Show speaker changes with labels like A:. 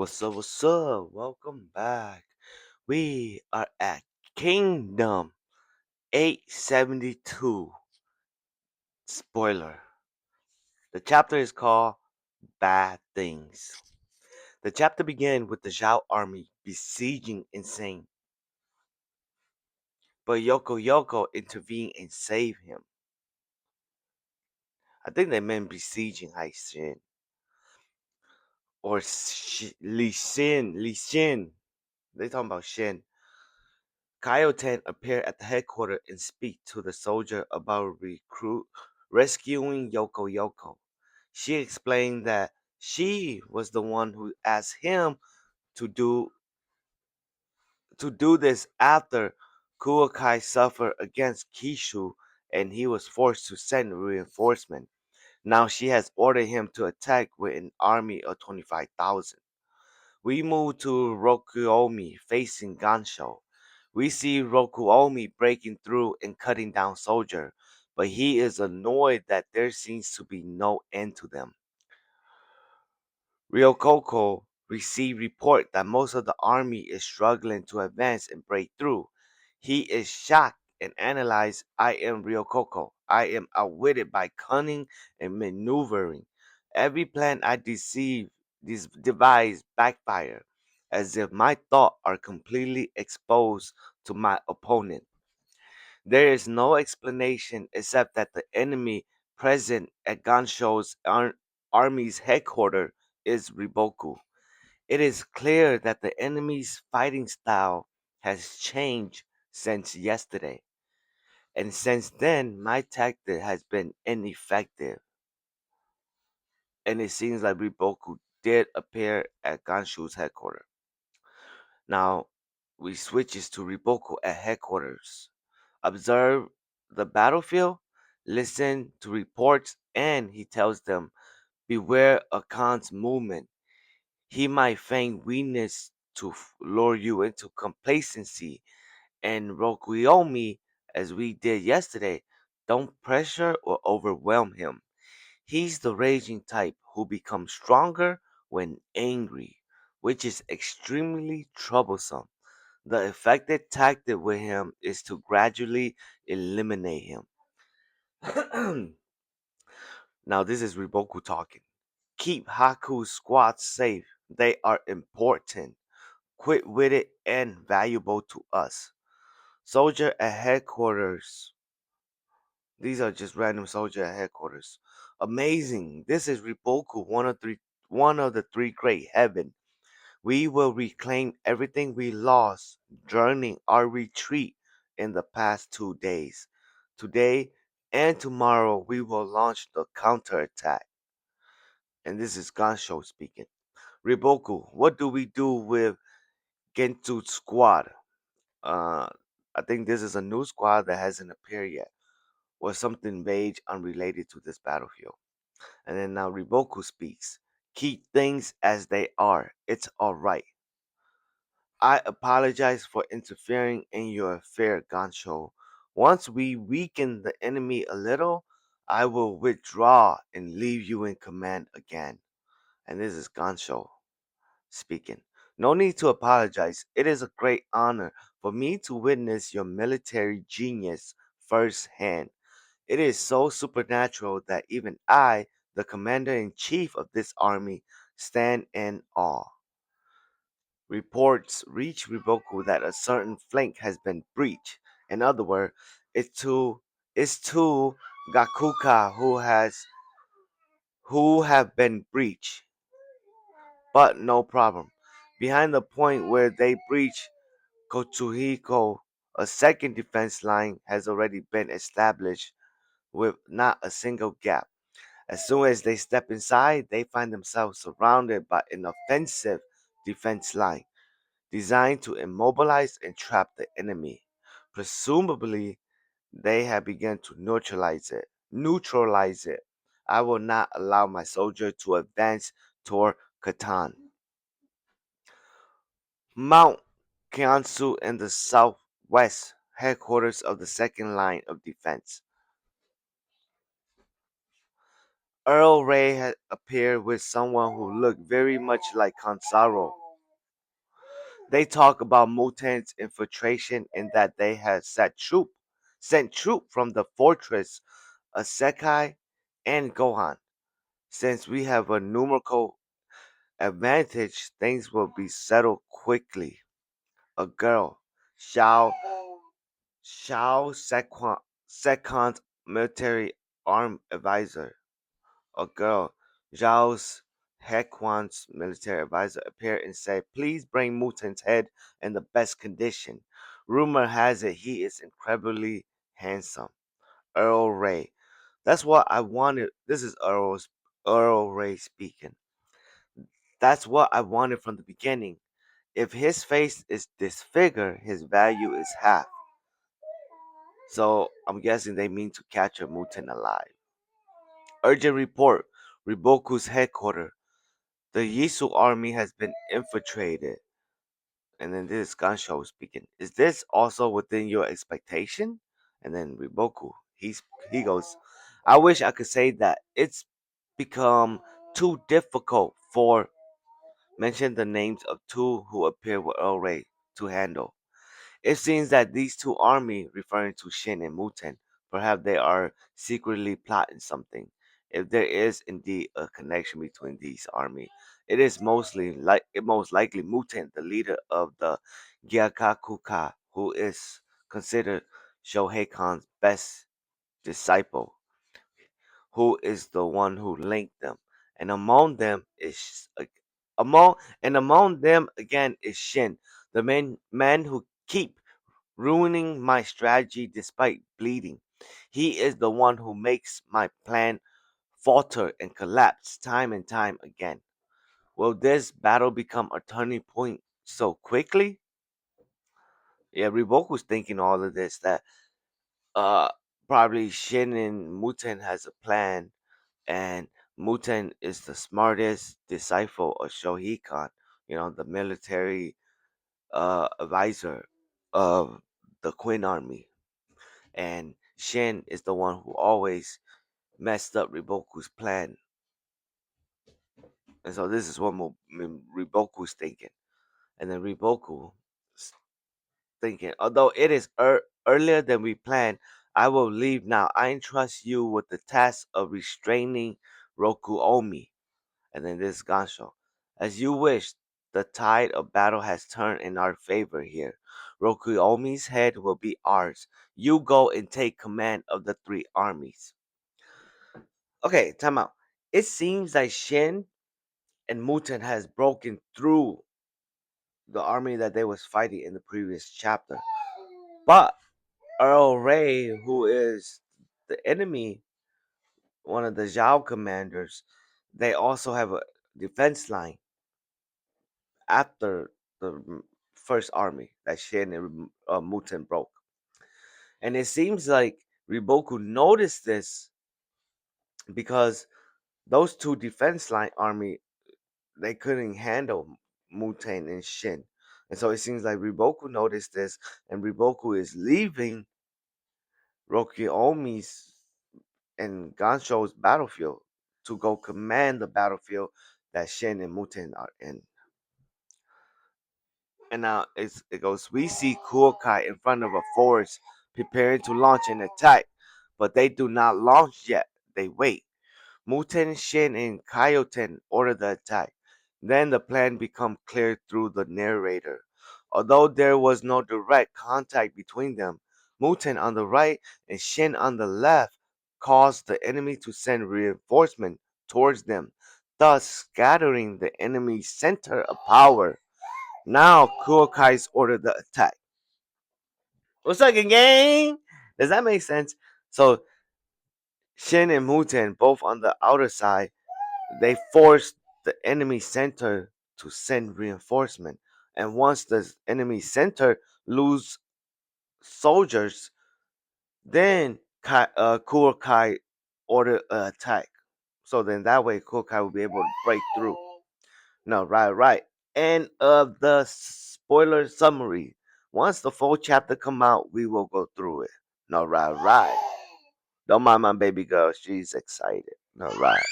A: What's up? What's up? Welcome back. We are at Kingdom 872. Spoiler. The chapter is called Bad Things. The chapter began with the Zhao army besieging Insane, but Yoko Yoko intervened and saved him. I think they meant besieging Hai Xin or Li Xin. Li Xin. They talking about Shin. Kaioten appeared at the headquarters and speak to the soldier about rescuing Yoko Yoko. She explained that she was the one who asked him to do this after Kuokai suffered against Kishu and he was forced to send reinforcement. Now she has ordered him to attack with an army of 25,000. We move to Rokuomi facing Gansho. We see Rokuomi breaking through and cutting down soldier, but he is annoyed that there seems to be no end to them. Ryokoko received report that most of the army is struggling to advance and break through. He is shocked and analyzed, I am Ryokoko. I am outwitted by cunning and maneuvering. Every plan I devise backfire, as if my thoughts are completely exposed to my opponent. There is no explanation except that the enemy present at Gansho's army's headquarters is Riboku. It is clear that the enemy's fighting style has changed since yesterday, and since then my tactic has been ineffective. And it seems like Riboku did appear at Ganshu's headquarters. Now we switches to Riboku at headquarters. Observe the battlefield, listen to reports, and he tells them, beware of Khan's movement. He might feign weakness to lure you into complacency and Rokuyomi, as we did yesterday. Don't pressure or overwhelm him. He's the raging type who becomes stronger when angry, which is extremely troublesome. The effective tactic with him is to gradually eliminate him. Now, this is Riboku talking. Keep Haku's squads safe. They are important, quick witted, and valuable to us. Soldier at headquarters. These are just random soldier at headquarters. Amazing. This is Riboku, one of the three great heaven. We will reclaim everything we lost during our retreat in the past 2 days. Today and tomorrow we will launch the counterattack. And this is Gansho speaking. Riboku, what do we do with Gentsu squad? Uh, I think this is a new squad that hasn't appeared yet, or something vague unrelated to this battlefield. And then now Riboku speaks. Keep things as they are. It's alright. I apologize for interfering in your affair, Gansho. Once we weaken the enemy a little, I will withdraw and leave you in command again. And this is Gansho speaking. No need to apologize. It is a great honor for me to witness your military genius firsthand. It is so supernatural that even I, the commander in chief of this army, stand in awe. Reports reach Riboku that a certain flank has been breached. In other words, it's two Gakuka who have been breached. But no problem. Behind the point where they breach Kotsuhiko, a second defense line has already been established with not a single gap. As soon as they step inside, they find themselves surrounded by an offensive defense line designed to immobilize and trap the enemy. Presumably, they have begun to neutralize it. Neutralize it. I will not allow my soldier to advance toward Katan. Mount Kiansu in the southwest, headquarters of the second line of defense. Earl Ray had appeared with someone who looked very much like Kansaro. They talk about Muten's infiltration and that they had sent troop from the fortress of Sekai and Gohan. Since we have a numerical advantage, things will be settled quickly. A girl, Xiao Sekon's military arm advisor. A girl, Zhao's Hequan's military advisor, appeared and said, "Please bring Muten's head in the best condition. Rumor has it he is incredibly handsome." Earl Ray. That's what I wanted. This is Earl Ray speaking. That's what I wanted from the beginning. If his face is disfigured, his value is half. So I'm guessing they mean to capture Muten alive. Urgent report. Riboku's headquarters. The Yisu army has been infiltrated. And then this is Gansho speaking. Is this also within your expectation? And then Riboku, he goes, I wish I could say that it's become too difficult for mention the names of two who appear with Earl Ray to handle. It seems that these two armies, referring to Shin and Muten, perhaps they are secretly plotting something. If there is indeed a connection between these armies, it most likely Muten, the leader of the Gyakakuka, who is considered Shohei Khan's best disciple, who is the one who linked them. And among them again is Shin, the man who keep ruining my strategy despite bleeding. He is the one who makes my plan falter and collapse time and time again. Will this battle become a turning point so quickly? Yeah, Revoku's thinking all of this that uh probably Shin and Muten has a plan and Muten is the smartest disciple of Shohei, the military advisor of the Queen Army. And Shin is the one who always messed up Riboku's plan. And so this is what Riboku's thinking. And then Riboku thinking, although it is earlier than we planned, I will leave now. I entrust you with the task of restraining Roku Omi. And then this Gansho. As you wish, the tide of battle has turned in our favor here. Roku Omi's head will be ours. You go and take command of the three armies. Okay, time out. It seems like Shin and Muten has broken through the army that they was fighting in the previous chapter. But Earl Ray, who is the enemy, one of the Zhao commanders, they also have a defense line after the first army that Shin and Muten broke. And it seems like Riboku noticed this because those two defense line army they couldn't handle Mutane and Shin. And so it seems like Riboku noticed this, and Riboku is leaving Rokiomi's and Gansho's battlefield to go command the battlefield that Shin and Muten are in. And now it goes, we see Kuokai in front of a forest preparing to launch an attack, but they do not launch yet. They wait. Muten, Shin, and Kaioten order the attack. Then the plan becomes clear through the narrator. Although there was no direct contact between them, Muten on the right and Shin on the left caused the enemy to send reinforcement towards them, thus scattering the enemy's center of power. Now Kuokai's ordered the attack. What's up, gang? Does that make sense? So Shin and Muten, both on the outer side, they forced the enemy center to send reinforcement. And once the enemy center lose soldiers, then Kurokai ordered an attack. So then that way Kurokai will be able to break through. No, right. End of the spoiler summary. Once the full chapter come out, we will go through it. No, right. Don't mind my baby girl. She's excited. All right.